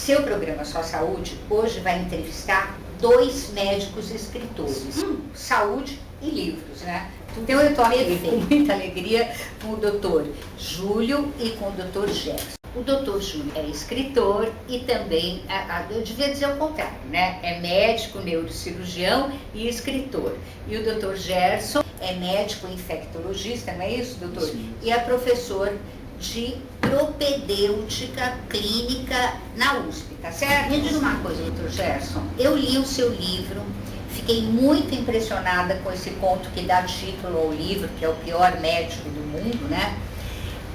seu programa Só Saúde hoje vai entrevistar 2 médicos escritores, saúde e livros, né? Então eu estou aqui com muita alegria com o doutor Júlio e com o doutor Gerson. O doutor Júlio é escritor e também, eu devia dizer o contrário, né? É médico, neurocirurgião e escritor. E o doutor Gerson é médico infectologista, não é isso, doutor? Sim. E é professor de propedêutica clínica na USP, tá certo? Me diz uma coisa, doutor Gerson, eu li o seu livro, fiquei muito impressionada com esse conto que dá título ao livro, que é o pior médico do mundo, né?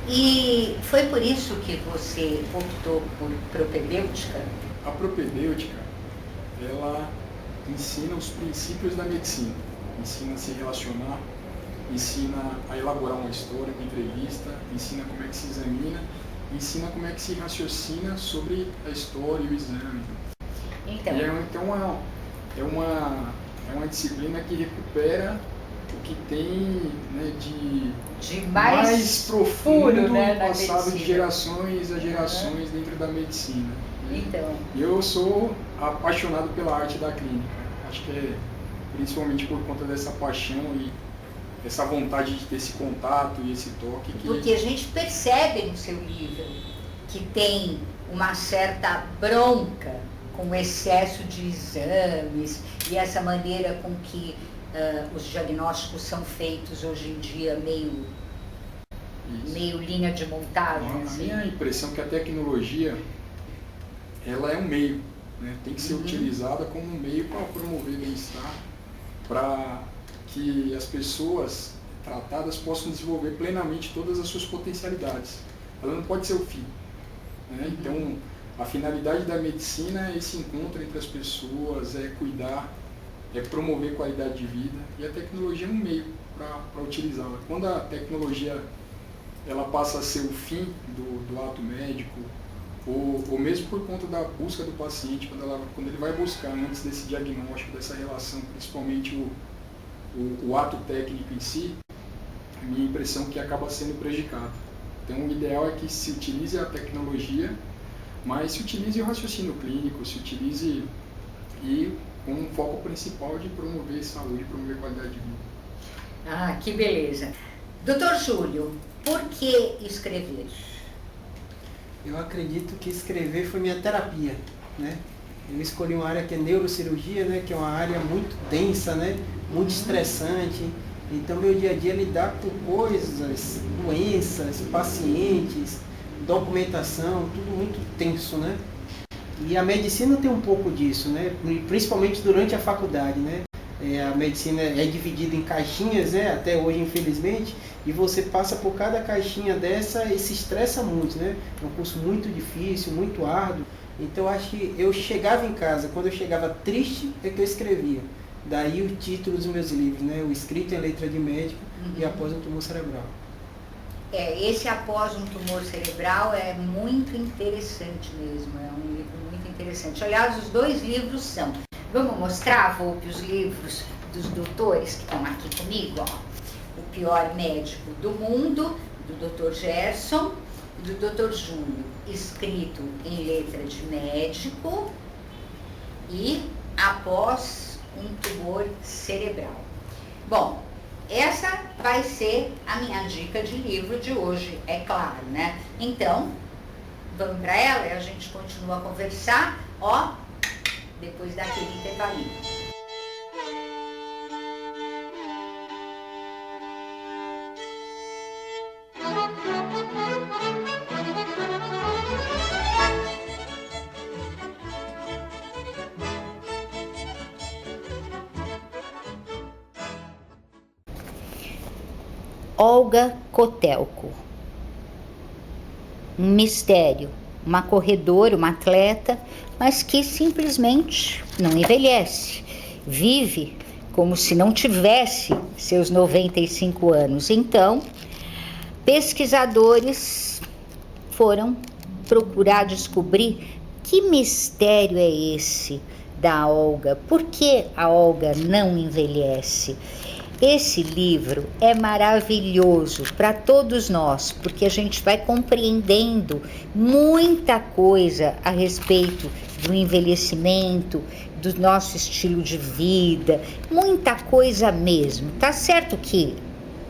E foi por isso que você optou por propedêutica? A propedêutica, ela ensina os princípios da medicina, ensina a se relacionar, ensina a elaborar uma história, uma entrevista, ensina como é que se examina, ensina como é que se raciocina sobre a história e o exame. Então, É uma disciplina que recupera o que tem, né, de mais profundo, né, passado de gerações a gerações dentro da medicina. Então, Eu sou apaixonado pela arte da clínica. Acho que é principalmente por conta dessa paixão e essa vontade de ter esse contato e esse toque. porque a gente percebe no seu livro que tem uma certa bronca com o excesso de exames e essa maneira com que os diagnósticos são feitos hoje em dia meio linha de montagem. A Assim. minha impressão é que a tecnologia, ela é um meio, né? Tem que ser utilizada como um meio para promover bem-estar, para que as pessoas tratadas possam desenvolver plenamente todas as suas potencialidades. Ela não pode ser o fim, né? Então, a finalidade da medicina é esse encontro entre as pessoas, é cuidar, é promover qualidade de vida, e a tecnologia é um meio para utilizá-la. Quando a tecnologia ela passa a ser o fim do ato médico, ou mesmo por conta da busca do paciente, quando ele vai buscar antes desse diagnóstico, dessa relação, principalmente o ato técnico em si, a minha impressão é que acaba sendo prejudicado. Então o ideal é que se utilize a tecnologia, mas se utilize o raciocínio clínico, se utilize com um foco principal de promover saúde, promover qualidade de vida. Ah, que beleza. Doutor Júlio, por que escrever? Eu acredito que escrever foi minha terapia, né? Eu escolhi uma área que é neurocirurgia, né? Que é uma área muito densa, né? Muito estressante. Então, meu dia a dia é lidar com coisas, doenças, pacientes, documentação, tudo muito tenso, né? E a medicina tem um pouco disso, né? Principalmente durante a faculdade, né? A medicina é dividida em caixinhas, né? Até hoje, infelizmente, e você passa por cada caixinha dessa e se estressa muito, né? É um curso muito difícil, muito árduo. Então, acho que eu chegava em casa, quando eu chegava triste, é que eu escrevia. Daí o título dos meus livros, né? O Escrito em Letra de Médico e Após um Tumor Cerebral. Esse Após um Tumor Cerebral é muito interessante mesmo, é um livro muito interessante. Aliás, os 2 livros são. Vamos mostrar, Volpe, os livros dos doutores que estão aqui comigo, ó. O Pior Médico do Mundo, do Dr. Gerson e do Dr. Júlio, escrito em letra de médico, e Após um Tumor Cerebral. Bom, essa vai ser a minha dica de livro de hoje, é claro, né? Então, vamos para ela e a gente continua a conversar, ó, depois daquele intervalinho. Olga Kotelko. Um mistério, uma corredora, uma atleta, mas que simplesmente não envelhece. Vive como se não tivesse seus 95 anos. Então, pesquisadores foram procurar descobrir que mistério é esse da Olga. Por que a Olga não envelhece? Esse livro é maravilhoso para todos nós, porque a gente vai compreendendo muita coisa a respeito do envelhecimento, do nosso estilo de vida, muita coisa mesmo. Tá certo que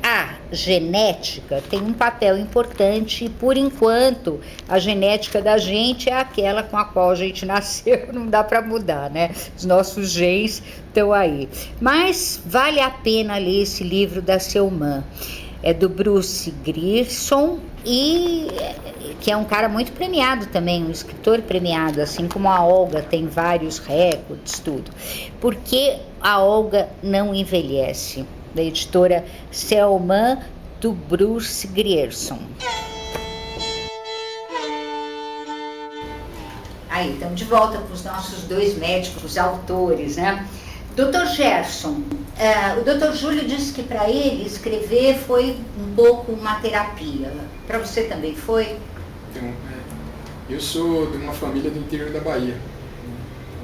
a genética tem um papel importante e, por enquanto, a genética da gente é aquela com a qual a gente nasceu, não dá para mudar, né? Os nossos genes estão aí. Mas vale a pena ler esse livro da Selman. É do Bruce Grierson, e que é um cara muito premiado também, um escritor premiado, assim como a Olga tem vários recordes, tudo. Porque a Olga não envelhece, da editora Selman, do Bruce Grierson. Aí, estamos de volta com os nossos dois médicos autores, né? Dr. Gerson, o Dr. Júlio disse que para ele escrever foi um pouco uma terapia. Para você também foi? Então, eu sou de uma família do interior da Bahia,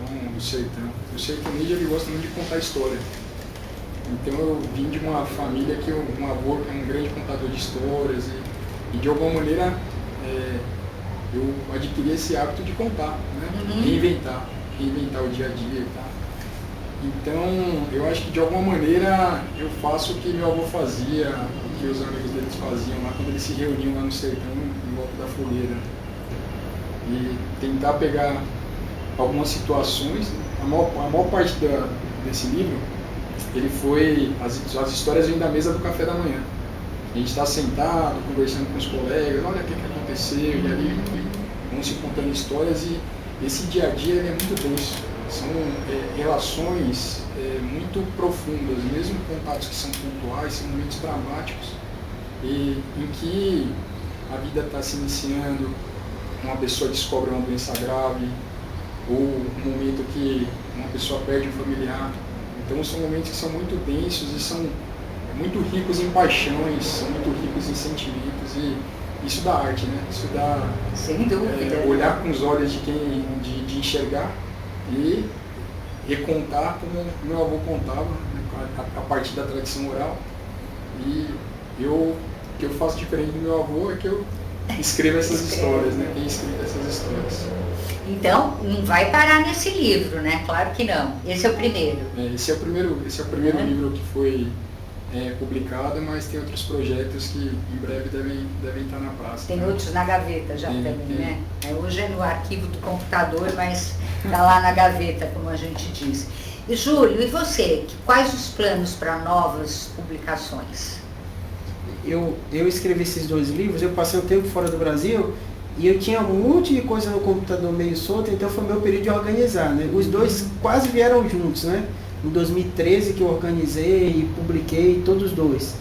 então, do sertão. O sertanejo ele gosta muito de contar história. Então eu vim de uma família que um avô é um grande contador de histórias e de alguma maneira eu adquiri esse hábito de contar, né? Reinventar o dia a dia e tal. Então eu acho que de alguma maneira eu faço o que meu avô fazia, o que os amigos deles faziam lá quando eles se reuniam lá no sertão em volta da fogueira. E tentar pegar algumas situações, a maior parte desse livro, ele foi, as histórias vêm da mesa do café da manhã. A gente está sentado, conversando com os colegas, olha o que aconteceu, e ali vão se contando histórias, e esse dia a dia ele é muito doce. São relações muito profundas, mesmo contatos que são pontuais, são momentos dramáticos, e em que a vida está se iniciando, uma pessoa descobre uma doença grave, ou um momento que uma pessoa perde um familiar. Então são momentos que são muito densos e são muito ricos em paixões, são muito ricos em sentimentos, e isso dá arte, né? Isso dá, sem dúvida, olhar com os olhos de enxergar e recontar como meu avô contava, né? a partir da tradição oral. E o que eu faço diferente do meu avô é que eu escrevo essas histórias, né? Tenho escrito essas histórias. Então, não vai parar nesse livro, né? Claro que não. Esse é o primeiro. Esse é o primeiro livro que foi publicado, mas tem outros projetos que em breve devem estar na praça. Tem outros na gaveta já também, né? Hoje é no arquivo do computador, mas está lá na gaveta, como a gente diz. E Júlio, e você? Quais os planos para novas publicações? Eu escrevi esses 2 livros, eu passei um tempo fora do Brasil e eu tinha um monte de coisa no computador meio solto, então foi meu período de organizar, né? Os 2 quase vieram juntos, né? Em 2013 que eu organizei e publiquei todos os 2.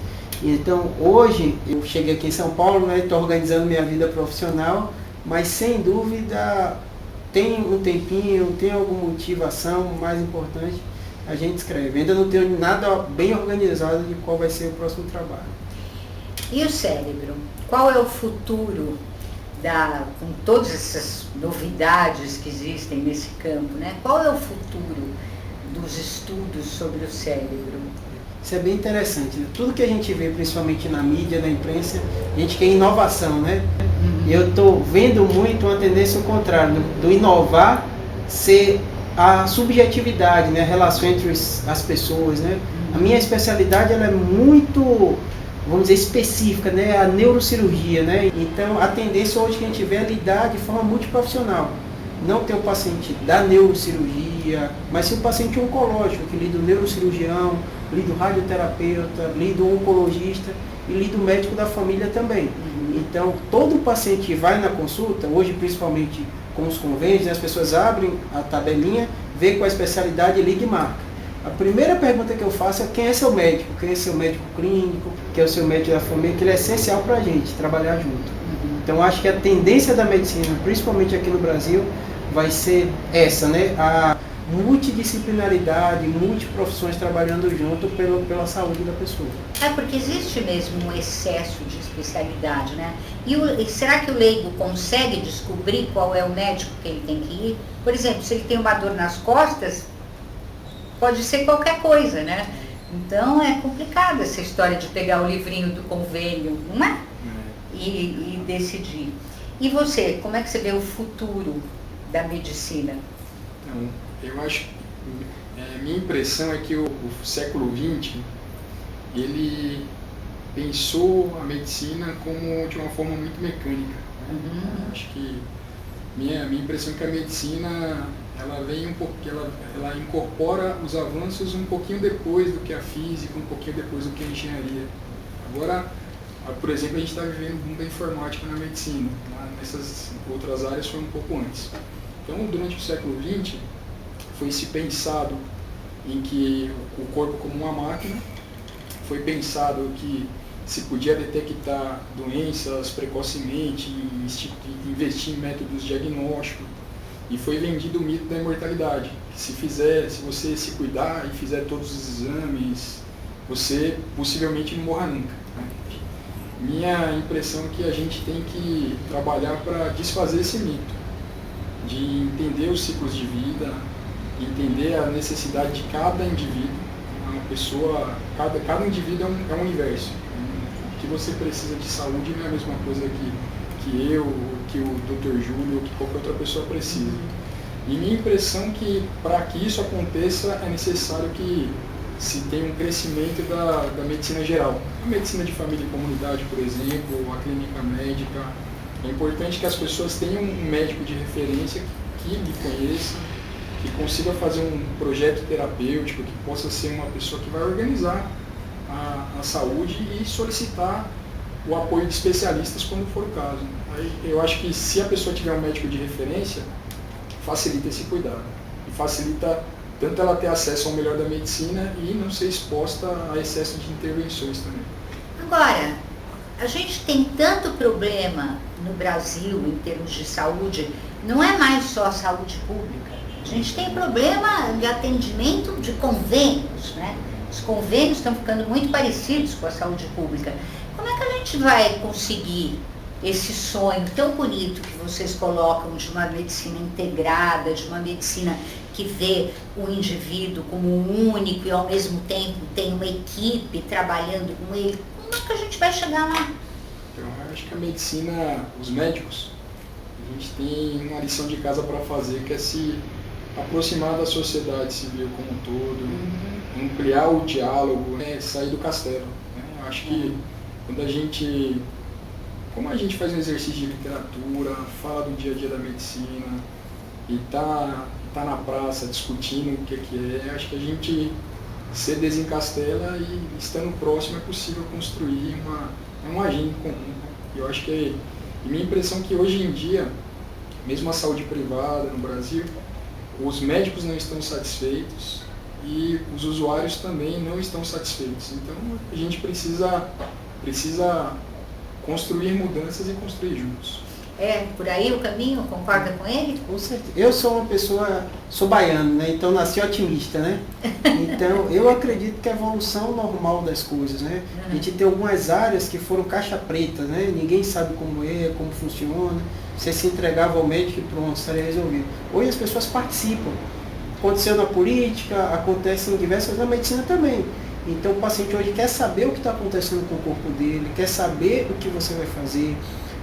Então hoje eu cheguei aqui em São Paulo, né? Estou organizando minha vida profissional, mas sem dúvida tem um tempinho, tem alguma motivação mais importante, a gente escreve. Ainda não tenho nada bem organizado de qual vai ser o próximo trabalho. E o cérebro? Qual é o futuro com todas essas novidades que existem nesse campo, né? Qual é o futuro dos estudos sobre o cérebro? Isso é bem interessante, né? Tudo que a gente vê, principalmente na mídia, na imprensa, a gente quer inovação, né? Eu estou vendo muito uma tendência ao contrário, do inovar ser a subjetividade, né? A relação entre as pessoas, né? A minha especialidade ela é muito, vamos dizer, específica, né? A neurocirurgia, né? Então a tendência hoje que a gente vê é lidar de forma multiprofissional. Não ter o paciente da neurocirurgia, mas sim o paciente oncológico, que lida o neurocirurgião, lida o radioterapeuta, lida o oncologista e lida o médico da família também. Então todo paciente que vai na consulta, hoje principalmente com os convênios, as pessoas abrem a tabelinha, vê qual a especialidade e liga e marca. A primeira pergunta que eu faço é quem é seu médico, quem é seu médico clínico, quem é o seu médico da família, que ele é essencial para a gente trabalhar junto. Então acho que a tendência da medicina, principalmente aqui no Brasil, vai ser essa, né? A multidisciplinaridade, multiprofissões trabalhando junto pela saúde da pessoa. Porque existe mesmo um excesso de especialidade, né? E será que o leigo consegue descobrir qual é o médico que ele tem que ir? Por exemplo, se ele tem uma dor nas costas, pode ser qualquer coisa, né? Então é complicado essa história de pegar o livrinho do convênio, não é? E decidir. E você, como é que você vê o futuro da medicina? Então, eu acho, minha impressão é que o século XX, ele pensou a medicina como de uma forma muito mecânica. Eu acho que minha impressão é que a medicina, ela vem um pouco, ela incorpora os avanços um pouquinho depois do que a física, um pouquinho depois do que a engenharia. Agora, por exemplo, a gente está vivendo o boom da informática na medicina. Nessas outras áreas foi um pouco antes. Então, durante o século XX, foi se pensado em que o corpo como uma máquina, foi pensado que se podia detectar doenças precocemente, investir em métodos diagnósticos, e foi vendido o mito da imortalidade. Se você se cuidar e fizer todos os exames, você possivelmente não morra nunca. Minha impressão é que a gente tem que trabalhar para desfazer esse mito, de entender os ciclos de vida, entender a necessidade de cada indivíduo. Uma pessoa, cada indivíduo é um universo. O que você precisa de saúde não é a mesma coisa que eu, que o Dr. Júlio, ou que qualquer outra pessoa precisa. E minha impressão é que para que isso aconteça é necessário que se tenha um crescimento da medicina geral. A medicina de família e comunidade, por exemplo, a clínica médica. É importante que as pessoas tenham um médico de referência que lhe conheça, que consiga fazer um projeto terapêutico, que possa ser uma pessoa que vai organizar a saúde e solicitar o apoio de especialistas quando for o caso. Aí, eu acho que se a pessoa tiver um médico de referência, facilita esse cuidado. E facilita tanto ela ter acesso ao melhor da medicina e não ser exposta a excesso de intervenções também. Agora, a gente tem tanto problema no Brasil em termos de saúde, não é mais só a saúde pública. A gente tem problema de atendimento de convênios, né? Os convênios estão ficando muito parecidos com a saúde pública. Como é que a gente vai conseguir esse sonho tão bonito que vocês colocam de uma medicina integrada, de uma medicina que vê o indivíduo como único e ao mesmo tempo tem uma equipe trabalhando com ele? Como é que a gente vai chegar lá? Então, eu acho que a medicina, os médicos, a gente tem uma lição de casa para fazer, que é se aproximar da sociedade civil como um todo, ampliar o diálogo, sair do castelo. Eu acho que quando como a gente faz um exercício de literatura, fala do dia a dia da medicina e tá na praça discutindo o que é, acho que a gente se desencastela e estando próximo é possível construir um agenda em comum. Eu acho que, minha impressão é que hoje em dia, mesmo a saúde privada no Brasil, os médicos não estão satisfeitos e os usuários também não estão satisfeitos. Então a gente precisa construir mudanças e construir juntos. É por aí o caminho? Concorda com ele? Com certeza. Eu sou uma pessoa, sou baiano, né? Então nasci otimista, né? Então eu acredito que a evolução normal das coisas, né? A gente tem algumas áreas que foram caixa preta, né? Ninguém sabe como é, como funciona. Você se entregava ao médico e pronto, estaria resolvido. Hoje as pessoas participam. Aconteceu na política, acontece em diversas, na medicina também. Então o paciente hoje quer saber o que está acontecendo com o corpo dele, quer saber o que você vai fazer.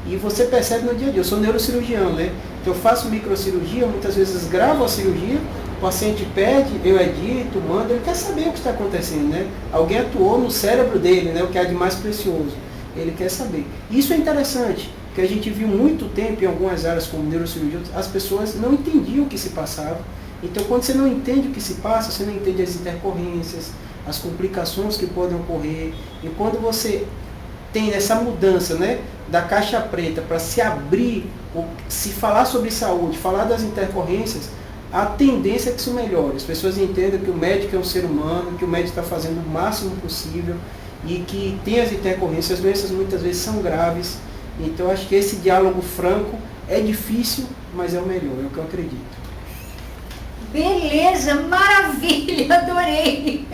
E você percebe no dia a dia. Eu sou neurocirurgião, né? Então eu faço microcirurgia, muitas vezes gravo a cirurgia, o paciente pede, eu edito, mando, ele quer saber o que está acontecendo, né? Alguém atuou no cérebro dele, né? O que é de mais precioso. Ele quer saber. Isso é interessante, porque a gente viu muito tempo em algumas áreas como neurocirurgia, as pessoas não entendiam o que se passava. Então quando você não entende o que se passa, você não entende as intercorrências, as complicações que podem ocorrer. E quando você tem essa mudança, né, da caixa preta para se abrir, se falar sobre saúde, falar das intercorrências, a tendência é que isso melhore. As pessoas entendam que o médico é um ser humano, que o médico está fazendo o máximo possível e que tem as intercorrências, as doenças muitas vezes são graves. Então acho que esse diálogo franco é difícil, mas é o melhor, é o que eu acredito. Beleza, maravilha, adorei,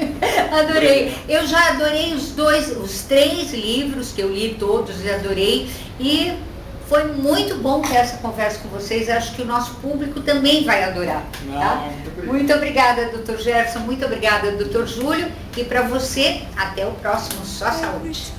adorei. Eu já adorei os 3 livros que eu li todos e adorei. E Foi muito bom ter essa conversa com vocês. Acho que o nosso público também vai adorar. Tá? Muito obrigada, Dr. Gerson. Muito obrigada, Dr. Júlio. E para você, até o próximo Só Saúde.